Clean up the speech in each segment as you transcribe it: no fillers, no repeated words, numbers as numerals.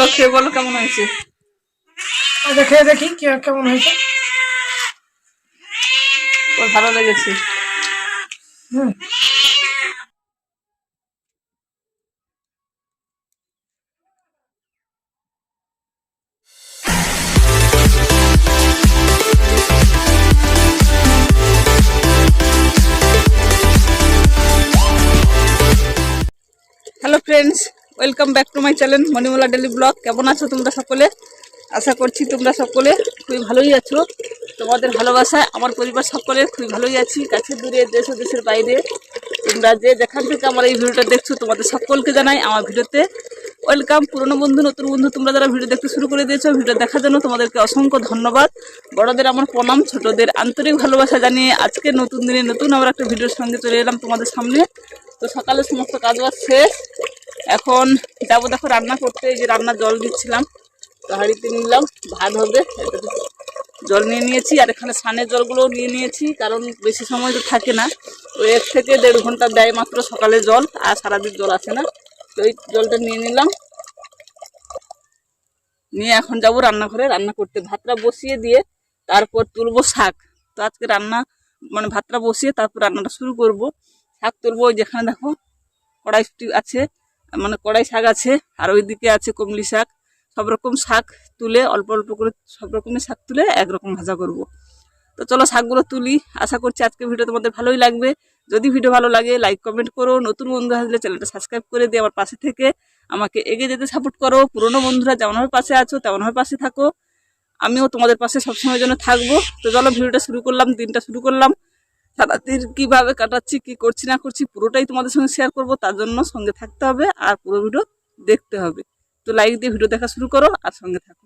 বলো, খেয়ে বলো কেমন হয়েছে। খেয়ে দেখি কেমন হয়েছে। ভালো লেগেছে। হুম। Hello friends, welcome back to my channel Monimala daily blog. কেমন আছো তোমরা সকলে? আশা করছি তোমরা সকলে খুবই ভালোই আছো। তোমাদের ভালোবাসায় আমার পরিবার সকলে খুবই ভালোই আছি। কাছে দূরে, দেশ ও দেশের বাইরে তোমরা যে যেখান থেকে আমার এই ভিডিওটা দেখছো, তোমাদের সকলকে জানাই আমার ভিডিওতে ওয়েলকাম। পুরনো বন্ধু, নতুন বন্ধু, তোমরা যারা ভিডিও দেখতে শুরু করে দিয়েছো, ভিডিও দেখার জন্য তোমাদেরকে অসংখ্য ধন্যবাদ। বড়দের আমার প্রণাম, ছোটদের আন্তরিক ভালোবাসা জানিয়ে আজকে নতুন দিনে নতুন আবার একটা ভিডিওর সঙ্গে চলে এলাম তোমাদের সামনে। তো সকালে সমস্ত কাজবাজ শেষ, এখন যাবো দেখো রান্না করতে। এই যে রান্নার জল দিচ্ছিলাম, তো হাঁড়িতে নিলাম, ভাত হবে। জল নিয়ে নিয়েছি, আর এখানে সানের জলগুলোও নিয়ে নিয়েছি, কারণ বেশি সময় তো থাকে না। ওই 1 থেকে 1.5 ঘন্টা দেয় মাত্র সকালে জল, আর সারাদিন জল আসে না। তো এই জলটা নিয়ে নিলাম, নিয়ে এখন যাবো রান্নাঘরে রান্না করতে। ভাতটা বসিয়ে দিয়ে তারপর তুলবো শাক। তো আজকে রান্না মানে ভাতটা বসিয়ে তারপর রান্নাটা শুরু করব। শাক তুলবো, ওই যেখানে দেখো কড়াইশুঁটি আছে, মানে কড়াই শাক আছে, আর ওইদিকে আছে কমলি শাক। সব রকম শাক তুলে অল্প অল্প করে সব রকমের শাক তুলে একরকম ভাজা করব। তো চলো শাকগুলো তুলি। আশা করছি আজকে ভিডিও তোমাদের ভালোই লাগবে। যদি ভিডিও ভালো লাগে লাইক কমেন্ট করো, নতুন বন্ধু আসলে চ্যানেলটা সাবস্ক্রাইব করে দিয়ে আমার পাশে থেকে আমাকে এগিয়ে যেতে সাপোর্ট করো। পুরনো বন্ধুরা যেমনভাবে পাশে আছো তেমনভাবে পাশে থাকো, আমিও তোমাদের পাশে সবসময়ের জন্য থাকবো। তো চলো ভিডিওটা শুরু করলাম, দিনটা শুরু করলাম। সারাদিন কিভাবে কাটাচ্ছি, কি করছি না করছি পুরোটাই তোমাদের সঙ্গে শেয়ার করব। তার জন্য সঙ্গে থাকতে হবে আর পুরো ভিডিও দেখতে হবে। তো লাইক দিয়ে ভিডিও দেখা শুরু করো আর সঙ্গে থাকো।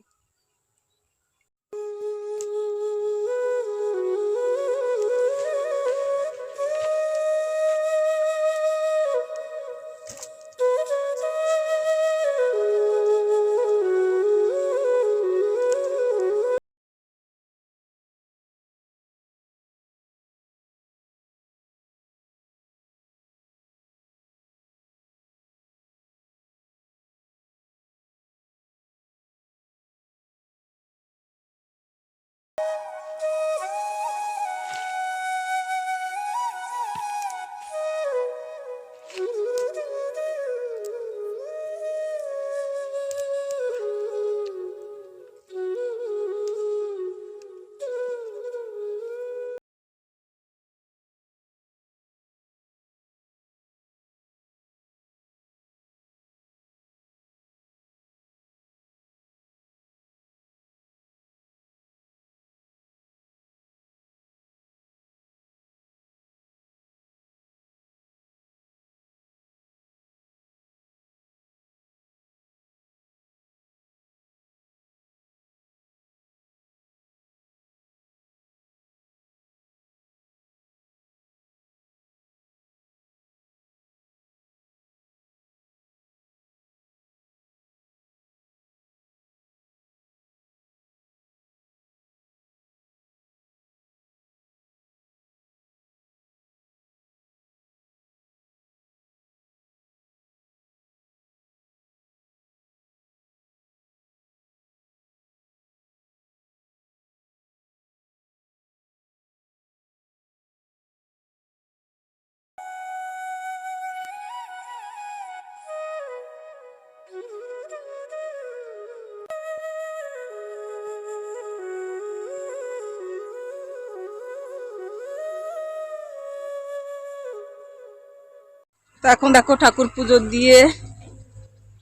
তো এখন দেখো ঠাকুর পুজো দিয়ে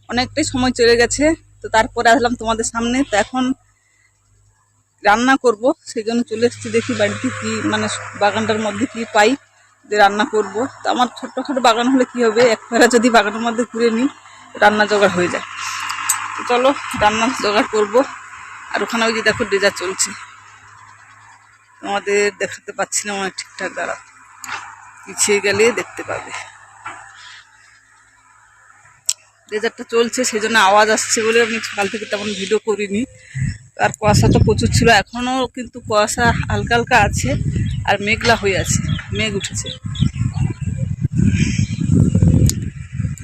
অনেকটাই সময় চলে গেছে। তো তারপরে আসলাম তোমাদের সামনে। তো এখন রান্না করব, সেই জন্য চলে এসেছি। দেখি বাড়িতে কি মানে বাগানটার মধ্যে কি পাই যে রান্না করব। তো আমার ছোট্টখাটো বাগান হলে কি হবে, এক ফেরা যদি বাগানের মধ্যে ঘুরে নিই রান্না জোগাড় হয়ে যায়। তো চলো রান্নার জোগাড় করব। আর ওখানে ওই যে দেখো ডেজার চলছে, তোমাদের দেখাতে পাচ্ছি না অনেক ঠিকঠাক, দাঁড়া পিছিয়ে গেলে দেখতে পাবে। ডেজারটা চলছে, সেই জন্য আওয়াজ আসছে বলে আমি সকাল থেকে তেমন ভিডিও করিনি। আর কুয়াশা তো প্রচুর ছিল, এখনও কিন্তু কুয়াশা হালকা হালকা আছে, আর মেঘলা হয়ে আছে, মেঘ উঠেছে।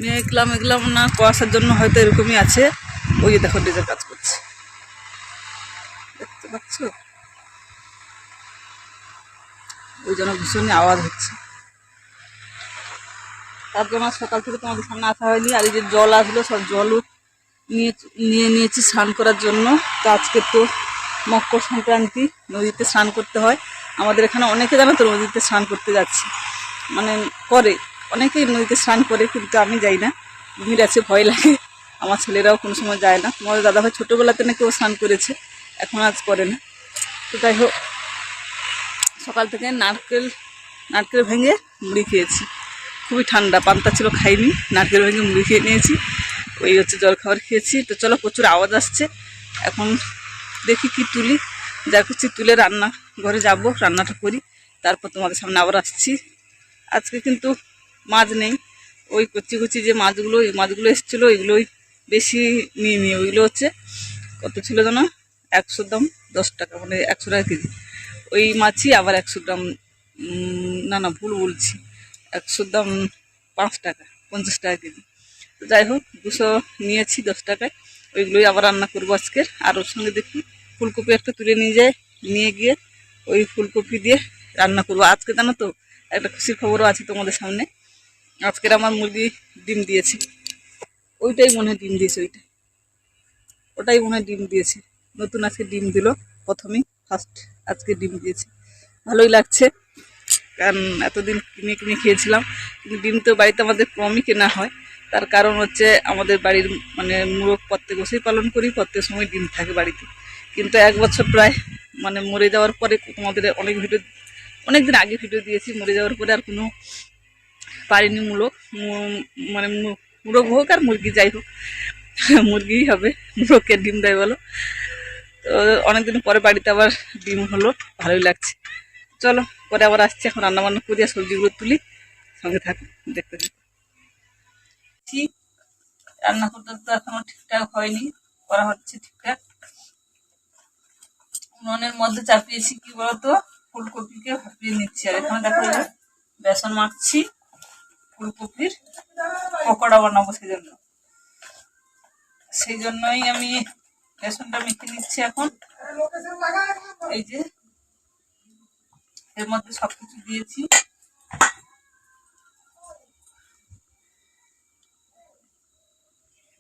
মেঘলা মেঘলা না কুয়াশার জন্য হয়তো এরকমই আছে। ওই যে দেখো ড্রেজের কাজ করছে, দেখতে পাচ্ছ? ওই জন্য ভীষণ আওয়াজ হচ্ছে, তার জন্য সকাল থেকে তোমাদের সামনে আসা হয়নি। আর এই যে জল আসলো, সব জলও নিয়ে নিয়েছি স্নান করার জন্য। তো আজকে তো মকর সংক্রান্তি, নদীতে স্নান করতে হয় আমাদের এখানে। অনেকে জানো তো নদীতে স্নান করতে যাচ্ছে, মানে করে, অনেকেই নদীতে স্নান করে, কিন্তু আমি যাই না, কুমির আছে, ভয় লাগে। আমার ছেলেরাও কোনো সময় যায় না। তোমাদের দাদাভাই ছোটোবেলাতে নাকি ও স্নান করেছে, এখন আজ করে না। তো যাই হোক, সকাল থেকে নারকেল ভেঙে মুড়ি খেয়েছি, খুবই ঠান্ডা, পান্তা ছিল খাইনি, নারকেল ভেঙে মুড়ি খেয়ে নিয়েছি। ওই হচ্ছে জল খাবার খেয়েছি। তো চলো, প্রচুর আওয়াজ আসছে, এখন দেখি কি তুলি, যা করছি তুলে রান্না ঘরে যাবো, রান্নাটা করি, তারপর তোমাদের সামনে আবার আসছি। আজকে কিন্তু মাছ নেই, ওই কচি কচি যে মাছগুলো, এই মাছগুলো এসেছিলো, এগুলোই বেশি নিয়ে ওইগুলো হচ্ছে কত ছিল যেন, 100 দাম 10 টাকা, মানে 100 টাকা কেজি। ওই মাছই আবার 100 গ্রাম, না ভুল বলছি, 100 দাম 5 টাকা, 50 টাকা কেজি। তো যাই হোক, 200 নিয়েছি 10 টাকায়, ওইগুলোই আবার রান্না করবো আজকের। আর ওর সঙ্গে দেখি ফুলকপি একটা তুলে নিয়ে গিয়ে ওই ফুলকপি দিয়ে রান্না করবো। আজকে জানো তো একটা খুশির খবরও আছে তোমাদের সামনে। আজকের আমার মুরগি ডিম দিয়েছে, ওইটাই মনে হয় ডিম দিয়েছে, ওটাই মনে হয় ডিম দিয়েছে। নতুন আজকে ডিম দিল, প্রথমেই ফার্স্ট আজকে ডিম দিয়েছে, ভালোই লাগছে। কারণ এতদিন কিনে খেয়েছিলাম, কিন্তু ডিম তো বাড়িতে আমাদের কমই কেনা হয়। তার কারণ হচ্ছে আমাদের বাড়ির মানে মুরগ প্রত্যেক বছরই পালন করি, প্রত্যেক সময় ডিম থাকে বাড়িতে। কিন্তু 1 বছর প্রায় মানে মরে যাওয়ার পরে, তোমাদের অনেকদিন আগে ভিডিও দিয়েছি, মরে যাওয়ার পরে আর কোনো পারিনি মানে মুরগ হোক আর মুরগি যাই হোক, মুরগিই হবে, মুরগকে ডিম দেয় বলো। তো অনেকদিন পরে বাড়িতে আবার ডিম হলো, ভালোই লাগছে। চলো, পরে আবার আসছি, এখন রান্না বান্না করি আর সবজিগুলো তুলি, সঙ্গে থাকুন, দেখতে থাকি। রান্না করতে তো এখনো ঠিকঠাক হয়নি, করা হচ্ছে ঠিকঠাক। উনুনের মধ্যে চাপিয়েছি কি বলতো, ফুলকপিকে ভাপিয়ে নিচ্ছি। আর এখানে দেখো বেসন মাখছি, ফুলকপির পকোড়া বানাবো, সেই জন্যই আমি বেসনটা মেখে নিচ্ছি এখন। এই যে এর মধ্যে সবকিছু দিয়েছি,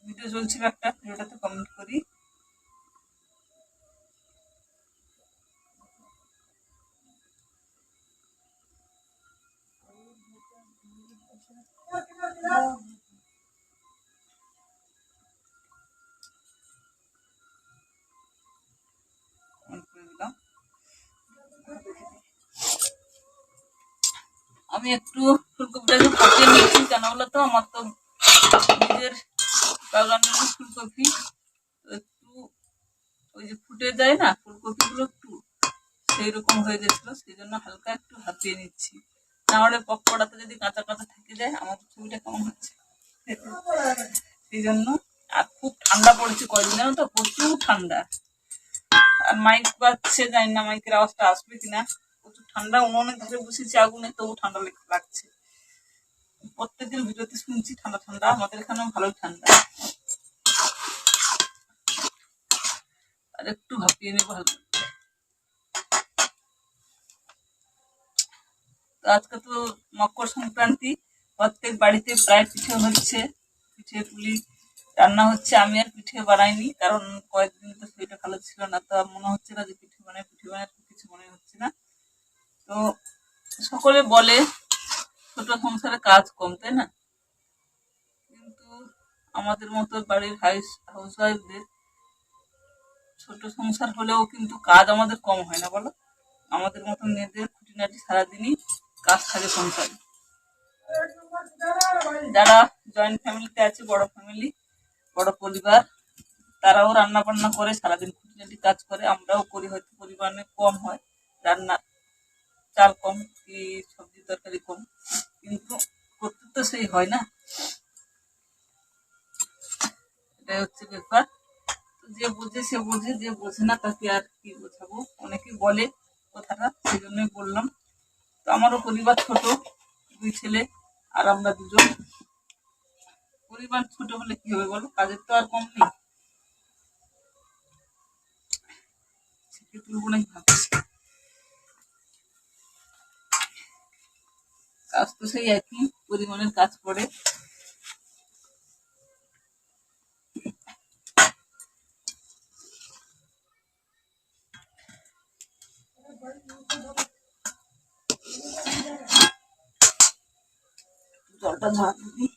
ভিডিও চলছিল একটা, ভিডিওটাতে কমেন্ট করি। আমি একটু ফুলকপিটাকে ভাপিয়ে নিচ্ছি, কেন বলো তো, আমার তো নিজের বাগানের ফুলকপি, একটু ওই যে ফুটে যায় না ফুলকপিগুলো, একটু সেই রকম হয়ে গেছিল, সেই জন্য হালকা একটু ভাপিয়ে নিচ্ছি। নাহলে পকোড়াতে যদি কাঁচা কাঁচা থেকে যায়, আমার ছবিটা কেমন হচ্ছে, সেই জন্য। আর খুব ঠান্ডা পড়েছে কয়দিন, জানো তো, প্রচুর ঠান্ডা। আর মাইক বাজছে, জানি না মাইকের আওয়াজটা আসবে কিনা, প্রচুর ঠান্ডা। উনুনের ধারে বসেছি আগুনে, তবু ঠান্ডা লাগছে। প্রত্যেকদিন ভিডিওতে শুনছি ঠান্ডা ঠান্ডা, আমাদের এখানেও ভালোই ঠান্ডা। আর একটু ভাপিয়ে নেবো হালকা। তো আজকে তো মকর সংক্রান্তি, প্রত্যেক বাড়িতে প্রায় পিঠে হচ্ছে, পিঠে পুলি রান্না হচ্ছে। আমি আর পিঠে বানাইনি, কারণ কয়েকদিন তো শরীরটা ভালো ছিল না, তো মনে হচ্ছে না যে পিঠে বানাই, কিছু মনে হচ্ছে না। তো সকলে বলে ছোট সংসারে কাজ কম, তাই না? কিন্তু আমাদের মতো বাড়ির হাউস ওয়াইফদের ছোট সংসার হলেও কিন্তু কাজ আমাদের কম হয় না, বলো? আমাদের মতো মেয়েদের খুঁটিনাটি সারাদিনই কাজ থাকে সংসারে। যারা জয়েন্ট ফ্যামিলিতে আছে, বড় ফ্যামিলি, বড় পরিবার, তারাও রান্না বান্না করে, সারাদিন খুঁটিনাটি কাজ করে। আমরাও করি, হয়তো পরিমাণে কম হয়, রান্না চাল কম কি সবজি তরকারি কম, কিন্তু করতে তো সেই হয় না, এটাই হচ্ছে ব্যাপার। যে বোঝে সে বোঝে, যে বোঝে না তাকে আর কি বোঝাবো। অনেকে বলে কথাটা, সেই জন্যই বললাম। তো আমারও পরিবার ছোট, 2 ছেলে আর আমরা 2জন। পরিবার ছোট হলে কি হবে বলো, কাজের তো আর কম নেই। আজকে তুলবো না ভাবছি। কাজ তো সেই একই পরিমাণের কাজ পড়ে। জলটা ঝাড় দিই।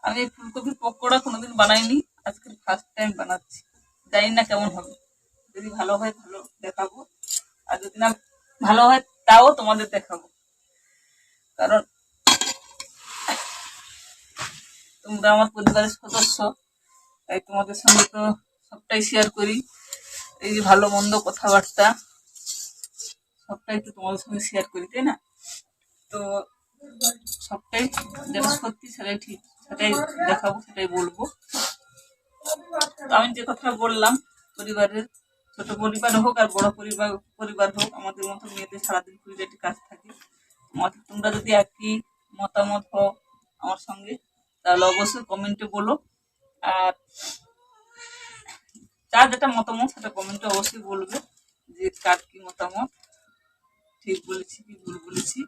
আমি এই ফুলকপির পকোড়া কোনোদিন বানাইনি, আজকে ফার্স্ট টাইম বানাচ্ছি। জানি না কেমন হবে, যদি ভালো হয় ভালো দেখাবো, আর যদি না ভালো হয় তাও তোমাদের দেখাবো। কারণ তোমরা আমার পরিবারের সদস্য, তাই তোমাদের সঙ্গে তো সবটাই শেয়ার করি। এই যে ভালো মন্দ কথাবার্তা সবটাই তো তোমাদের সঙ্গে শেয়ার করি, তাই না? তো সবটাই যেটা সত্যি সেটাই ঠিক, সেটাই দেখাবো, সেটাই বলবো। তো আমি যে কথা বললাম, পরিবারের ছোট পরিবার হোক আর বড় পরিবার হোক, আমাদের মতো মেয়েদের সারাদিন খুঁটিনাটি কাজ থাকে। তোমরা যদি একই মতামত হও আমার সঙ্গে, তাহলে অবশ্যই কমেন্টে বলো। আর যার যেটা মতামত সেটা কমেন্টে অবশ্যই বলবে যে কার কি মতামত, ঠিক বলেছি কি ভুল বলেছি।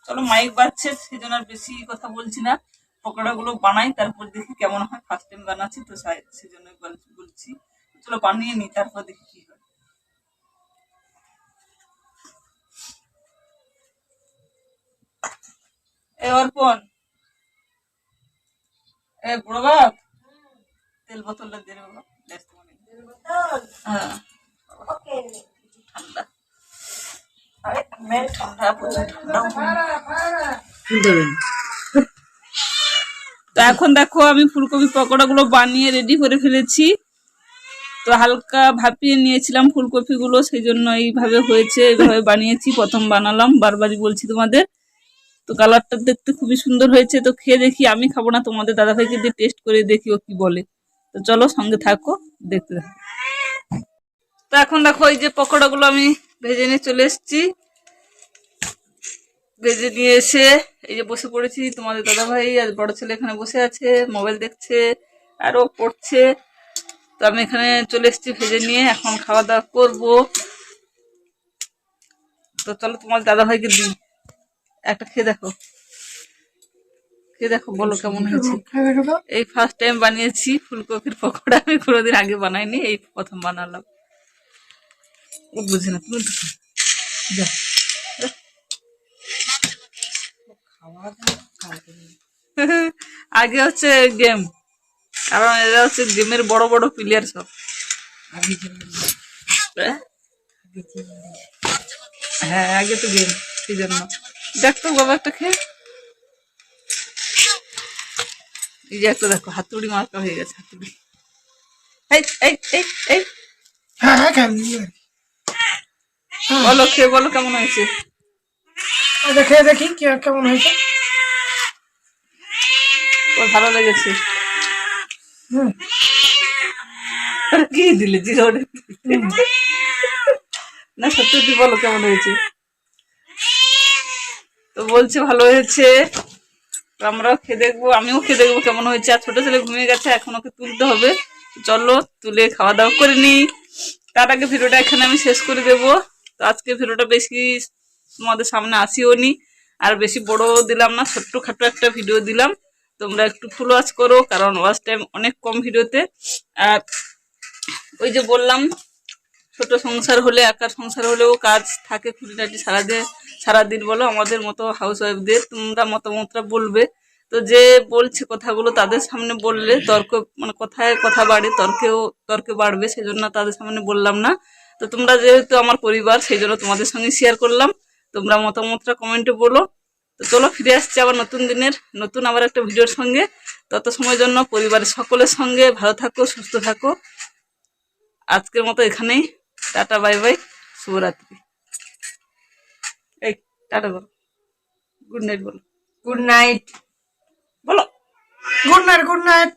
চলো, মাইক বাজছে সেই জন্য আর বেশি কথা বলছি না। পকোড়া গুলো বানাই, তারপর দেখি কেমন হয়। ফার্স্ট টাইম বানাচ্ছি তো সেই জন্যই বলছি। চলো বানিয়ে নি, তারপর দেখি কি হয়। এ অর্পণ, এ বড় বাপ, তেল বোতলটা দিয়ে বাবা, ব্যস্ত মনে। হ্যাঁ ঠান্ডা, ঠান্ডা প্রচুর ঠান্ডা। তো এখন দেখো আমি ফুলকপি পকোড়া গুলো বানিয়ে রেডি করে ফেলেছি। তো হালকা ভাপিয়ে নিয়েছিলাম ফুলকপি গুলো, সেই জন্য এইভাবে হয়েছে, এইভাবে বানিয়েছি। প্রথম বানালাম, বারবারই বলছি তোমাদের। তো কালারটা দেখতে খুবই সুন্দর হয়েছে। তো খেয়ে দেখি, আমি খাবো না, তোমাদের দাদাভাইকে দিয়ে টেস্ট করে দেখি ও কি বলে। তো চলো সঙ্গে থাকো, দেখতে থাকো। তো এখন দেখো এই যে পকোড়া গুলো আমি ভেজে নিয়ে চলে এসেছি। ভেজে নিয়ে এসে এই যে বসে পড়েছি। তোমাদের দাদাভাই আর বড় ছেলে এখানে বসে আছে, মোবাইল দেখছে আর ও পড়ছে। তো আমি এখানে চলে এসেছি ভেজে নিয়ে, এখন খাওয়া দাওয়া করবো। তো চলো তোমার দাদাভাইকে দিই, একটা খেয়ে দেখো, খেয়ে দেখো, বলো কেমন হয়েছে। এই ফার্স্ট টাইম বানিয়েছি ফুলকপির পকোড়া, আমি কোনোদিন আগে বানাইনি, এই প্রথম বানালাম। ও বুঝে না, তুমি যা আগে হচ্ছে গেম, কারণ এরা হচ্ছে গেমের বড় বড় প্লেয়ার সব। হ্যাঁ আগে তো গেম, সেই জন্য। দেখতো বাবা একটা খেয়ে, এই যে একটা দেখো হাতুড়ি মার্কা হয়ে গেছে, হাতুড়ি। এই এই এই এই বলো, খেয়ে বলো কেমন হয়েছে। খেয়ে দেখি কেমন হয়েছে। ওর ভালো লেগেছে। কি দিলে জিরো না, সত্যি বলো কেমন হয়েছে। তো বলছে ভালো হয়েছে। আমরাও খেয়ে দেখবো, আমিও খেয়ে দেখবো কেমন হয়েছে। আর ছোট ছেলে ঘুমিয়ে গেছে, এখন ওকে তুলতে হবে। চলো তুলে খাওয়া দাওয়া করে নিই। তার আগে ভিডিওটা এখানে আমি শেষ করে দেবো। তো আজকে ভিডিওটা বেশি তোমাদের সামনে আসিও নি, আর বেশি বড় দিলাম না, ছোট্ট খাটো একটা ভিডিও দিলাম। তোমরা একটু ফুল ওয়াচ করো, কারণ ওয়াচ টাইম অনেক কম ভিডিওতে। আর ওই যে বললাম, ছোট সংসার হলে, একার সংসার হলেও কাজ থাকে খুঁটিনাটি সারাদিন বলো। আমাদের মতো হাউস ওয়াইফদের তোমরা মতামতটা বলবে। তো যে বলছে কথাগুলো তাদের সামনে বললে তর্ক, মানে কথায় কথা বাড়ে, তর্কে বাড়বে, সেই জন্য তাদের সামনে বললাম না। তো তোমরা যেহেতু আমার পরিবার, সেই জন্য তোমাদের সঙ্গে শেয়ার করলাম। তোমরা মতামতটা কমেন্টে বলো। তো চলো ফিরে আসছি আবার নতুন দিনের নতুন আবার একটা ভিডিওর সঙ্গে। তত সময়ের জন্য পরিবারের সকলের সঙ্গে ভালো থাকো, সুস্থ থাকো। আজকের মতো এখানেই, টাটা বাই বাই, শুভরাত্রি। এই টাটা বলো, গুড নাইট বলো, গুড নাইট বলো গুড নাইট গুড নাইট।